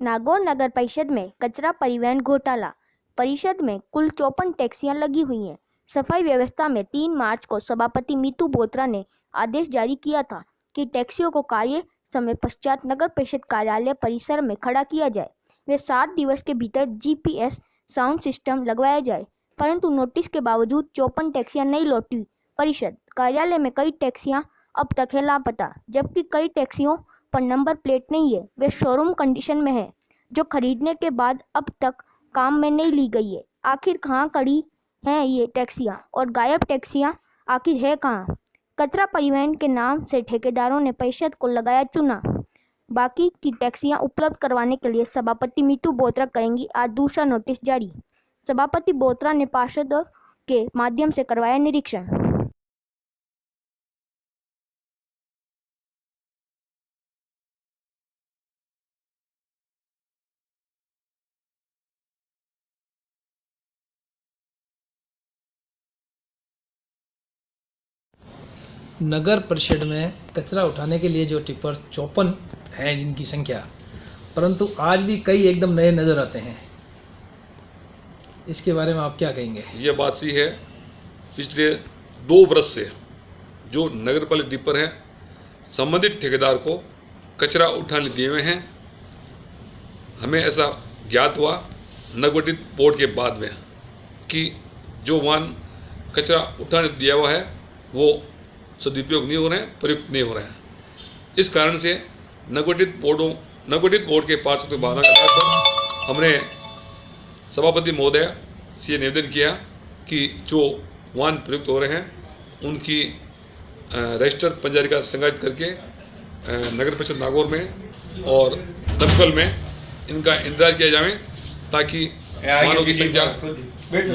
नागौर नगर परिषद में कचरा परिवहन घोटाला। परिषद में कुल 54 टैक्सियां लगी हुई हैं। सफाई व्यवस्था में 3 मार्च को सभापति मीतू बोत्रा ने आदेश जारी किया था कि टैक्सियों को कार्य समय पश्चात नगर परिषद कार्यालय परिसर में खड़ा किया जाए। वे 7 दिवस के भीतर GPS साउंड सिस्टम लगवाया जाए, परंतु नोटिस के बावजूद 54 टैक्सियां नहीं लौटी। परिषद कार्यालय में कई टैक्सियां अब तक है लापता, जबकि कई टैक्सियों पर नंबर प्लेट नहीं है। वे शोरूम कंडीशन में है, जो खरीदने के बाद अब तक काम में नहीं ली गई है। आखिर कहाँ खड़ी हैं ये टैक्सियां और गायब टैक्सियां आखिर है कहाँ? कचरा परिवहन के नाम से ठेकेदारों ने परिषद को लगाया चूना। बाकी की टैक्सियां उपलब्ध करवाने के लिए सभापति मीतू बोत्रा करेंगी आज दूसरा नोटिस जारी। सभापति बोत्रा ने पार्षदों के माध्यम से करवाया निरीक्षण। नगर परिषद में कचरा उठाने के लिए जो टिप्पर 54 हैं जिनकी संख्या, परंतु आज भी कई एकदम नए नज़र आते हैं। इसके बारे में आप क्या कहेंगे? ये बात सही है। पिछले 2 वर्ष से जो नगर पालिका टिप्पर हैं संबंधित ठेकेदार को कचरा उठाने दिए हुए हैं। हमें ऐसा ज्ञात हुआ नवगठित बोर्ड के बाद में कि जो वाहन कचरा उठाने दिया हुआ है वो सदुपयोग नहीं हो रहे हैं, प्रयुक्त नहीं हो रहे हैं। इस कारण से नवगठित बोर्ड के पार्षद के आधार पर हमने सभापति महोदय से निवेदन किया कि जो वाहन प्रयुक्त हो रहे हैं उनकी रजिस्टर पंजीयन संगायित करके नगर परिषद नागौर में और दमकल में इनका इंतजार किया जाए ताकि वाहनों की संख्या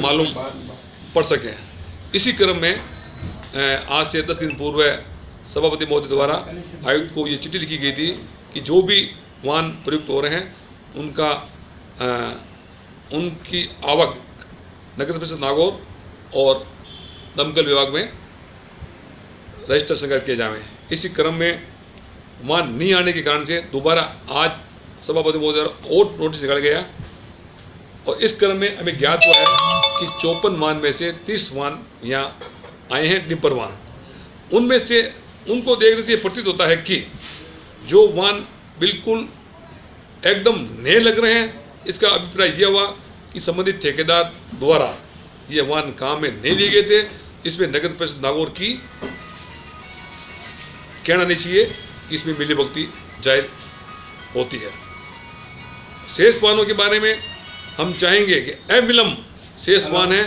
मालूम पड़ सके। इसी क्रम में आज से 10 दिन पूर्व सभापति महोदय द्वारा आयुक्त को ये चिट्ठी लिखी गई थी कि जो भी वाहन प्रयुक्त हो रहे हैं उनकी आवक नगर परिषद नागौर और दमकल विभाग में रजिस्टर संगायित किए जाएं। इसी क्रम में वाहन नहीं आने के कारण से दोबारा आज सभापति महोदय और नोटिस निकाला गया और इस क्रम में हमें ज्ञात हुआ है कि 54 वाहन में से 30 वाहन यहाँ आए हैं टिप्पर वाहन। उनमें से उनको देखने से प्रतीत होता है कि जो वाहन बिल्कुल एकदम नए लग रहे हैं। इसका अभिप्राय यह हुआ कि संबंधित ठेकेदार द्वारा ये वाहन काम में नहीं लिए गए थे। इसमें नगर परिषद नागौर की कहना नहीं चाहिए कि इसमें मिलीभगती जाहिर होती है। शेष वाहनों के बारे में हम चाहेंगे कि अविलंब शेष वाहन है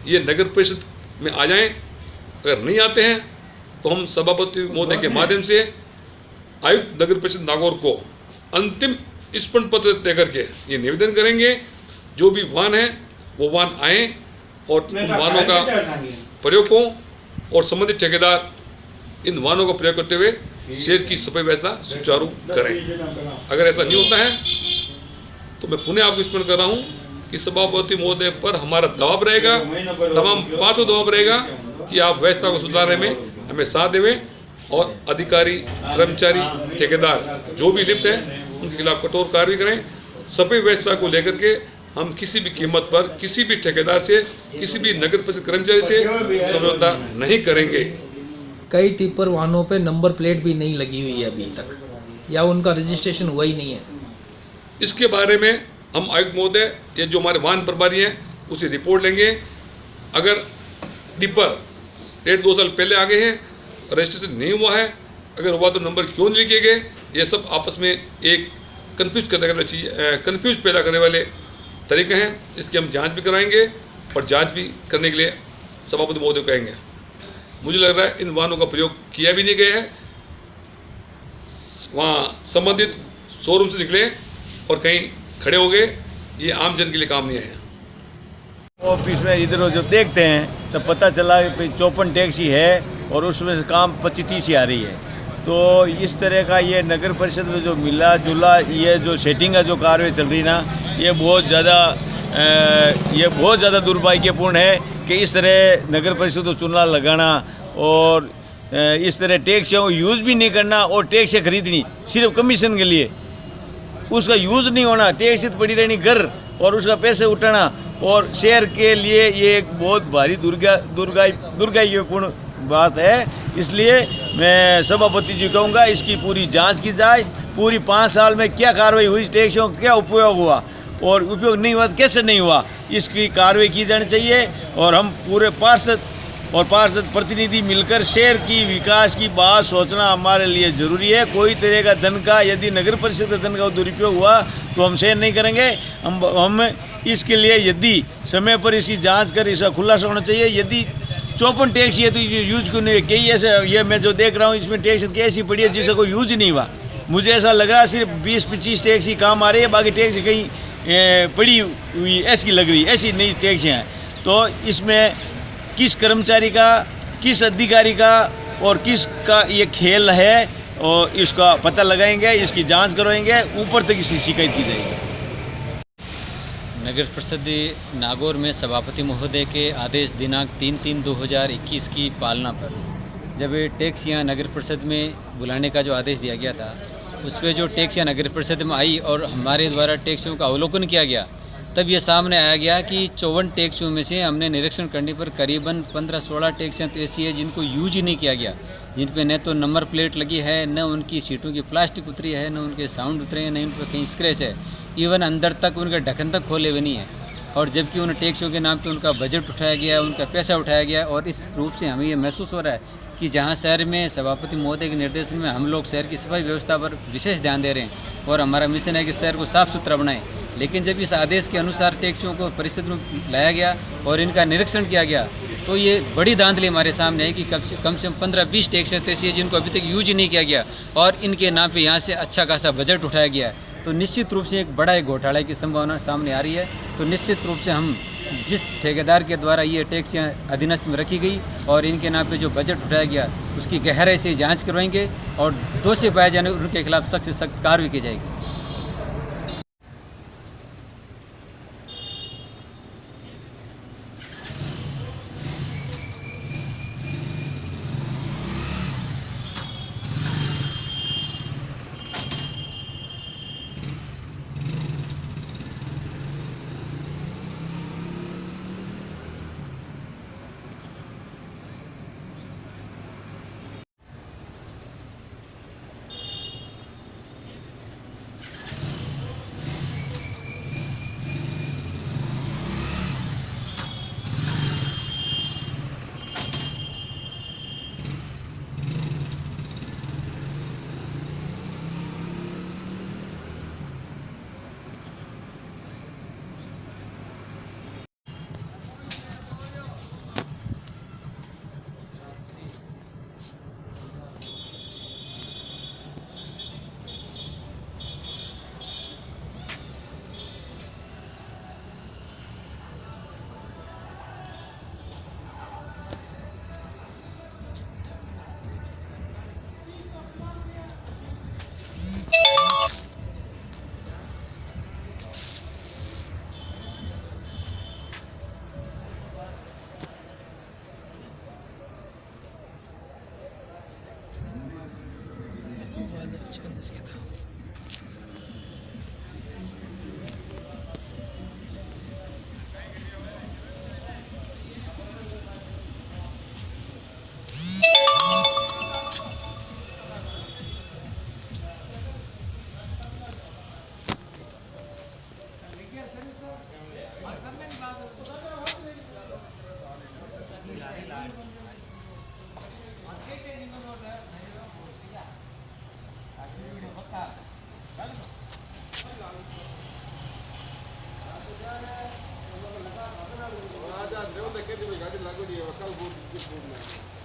ये नगर परिषद में आ जाएं। अगर नहीं आते हैं तो हम सभापति महोदय के माध्यम से आयुक्त नगर परिषद नागौर को अंतिम स्पष्ट पत्र तय करके ये निवेदन करेंगे जो भी वाहन है वो वाहन आए और वाहनों का प्रयोग हो और संबंधित ठेकेदार इन वाहनों का प्रयोग करते हुए शहर की सफाई व्यवस्था सुचारू करें। अगर ऐसा नहीं होता है तो मैं पुनः आपको स्मरण कर रहा हूँ कि सभापति महोदय पर हमारा दबाव रहेगा, तमाम पार्षद दबाव रहेगा कि आप व्यवस्था को सुधारने में हमें साथ देवें और अधिकारी, कर्मचारी, ठेकेदार जो भी लिप्त है उनके खिलाफ कठोर कार्रवाई करें। सफाई व्यवस्था को लेकर के हम किसी भी कीमत पर किसी भी ठेकेदार से, किसी भी नगर परिषद कर्मचारी से समझौता नहीं करेंगे। कई टिप्पर वाहनों पे नंबर प्लेट भी नहीं लगी हुई है अभी तक, या उनका रजिस्ट्रेशन हुआ ही नहीं है। इसके बारे में हम आयुक्त महोदय ये जो हमारे वाहन प्रभारी हैं उसे रिपोर्ट लेंगे। अगर टिप्पर 1.5-2 साल पहले आ गए हैं, रजिस्ट्रेशन नहीं हुआ है, अगर हुआ तो नंबर क्यों नहीं लिखे गए, ये सब आपस में एक कंफ्यूज पैदा करने वाले तरीके हैं। इसकी हम जांच भी कराएंगे और जांच भी करने के लिए सभापति महोदय को कहेंगे। मुझे लग रहा है इन वाहनों का प्रयोग किया भी नहीं गया है। वहाँ संबंधित शोरूम से निकले और कहीं खड़े हो गए, ये आम जन के लिए काम नहीं आया। ऑफिस में इधर जब देखते हैं तो पता चला कि 54 टैक्सी है और उसमें से काम 25-30 ही आ रही है। तो इस तरह का ये नगर परिषद में जो मिला जुला ये जो सेटिंग है जो कार्रवाई चल रही ना, ये बहुत ज़्यादा दुर्भाग्यपूर्ण है कि इस तरह नगर परिषद को चुनाव लगाना और इस तरह टैक्सियों को यूज़ भी नहीं करना और टैक्सियाँ खरीदनी सिर्फ कमीशन के लिए। उसका यूज़ नहीं होना, टैक्स पड़ी रहनी घर और उसका पैसे उठाना, और शहर के लिए ये एक बहुत भारी दुर्भाग्यपूर्ण बात है। इसलिए मैं सभापति जी कहूँगा इसकी पूरी जांच की जाए, पूरी 5 साल में क्या कार्रवाई हुई, टैक्सों का क्या उपयोग हुआ और उपयोग नहीं हुआ तो कैसे नहीं हुआ, इसकी कार्रवाई की जानी चाहिए। और हम पूरे पार्षद प्रतिनिधि मिलकर शहर की विकास की बात सोचना हमारे लिए ज़रूरी है। कोई तरह का धन का, यदि नगर परिषद के धन का दुरुपयोग हुआ तो हम सहन नहीं करेंगे। हम इसके लिए यदि समय पर इसकी जांच कर इसका खुलासा होना चाहिए। यदि 54 टैक्सी है तो यूज क्यों नहीं, कई ऐसे ये मैं जो देख रहा हूँ इसमें टैक्स कैसी पड़ी है जिसका कोई यूज ही नहीं हुआ। मुझे ऐसा लग रहा है सिर्फ 20-25 टैक्सी काम आ रही है, बाकी टैक्सी कहीं पड़ी हुई ऐसी लग रही, ऐसी नई टैक्सियाँ हैं। तो इसमें किस कर्मचारी का, किस अधिकारी का और किसका ये खेल है और इसका पता लगाएंगे, इसकी जांच करवाएंगे, ऊपर तक इसकी शिकायत की जाएगी। नगर परिषद नागौर में सभापति महोदय के आदेश दिनांक 3/3/2021 की पालना पर जब टैक्सियाँ नगर परिषद में बुलाने का जो आदेश दिया गया था, उस पर जो टैक्सियाँ नगर परिषद में आई और हमारे द्वारा टैक्सियों का अवलोकन किया गया, तब ये सामने आया गया कि 54 टैक्सियों में से हमने निरीक्षण करने पर करीबन 15-16 टैक्सियाँ तो ऐसी है जिनको यूज ही नहीं किया गया, जिन पे न तो नंबर प्लेट लगी है, न उनकी सीटों की प्लास्टिक उतरी है, न उनके साउंड उतरे हैं, न उन पर कहीं स्क्रैच है, इवन अंदर तक उनके ढक्कन तक खोले हुए नहीं है। और जबकि उन टैक्सियों के नाम पे उनका बजट उठाया गया, उनका पैसा उठाया गया। और इस रूप से हमें ये महसूस हो रहा है कि जहाँ शहर में सभापति महोदय के निर्देशन में हम लोग शहर की सफाई व्यवस्था पर विशेष ध्यान दे रहे हैं और हमारा मिशन है कि शहर को साफ़ सुथरा बनाएं, लेकिन जब इस आदेश के अनुसार टैक्सियों को परिषद में लाया गया और इनका निरीक्षण किया गया तो ये बड़ी धांधली हमारे सामने है कि कम से कम 15-20 टैक्सियाँ ऐसी है जिनको अभी तक यूज ही नहीं किया गया और इनके नाम पे यहाँ से अच्छा खासा बजट उठाया गया है। तो निश्चित रूप से एक बड़ा घोटाले की संभावना सामने आ रही है। तो निश्चित रूप से हम जिस ठेकेदार के द्वारा ये टैक्सियाँ अधीनस्थ में रखी गई और इनके नाम पे जो बजट उठाया गया उसकी गहराई से जांच करवाएंगे और दोषी पाए जाने उनके खिलाफ सख्त से सख्त कार्रवाई की जाएगी। गाड़ी लागू नहीं है कल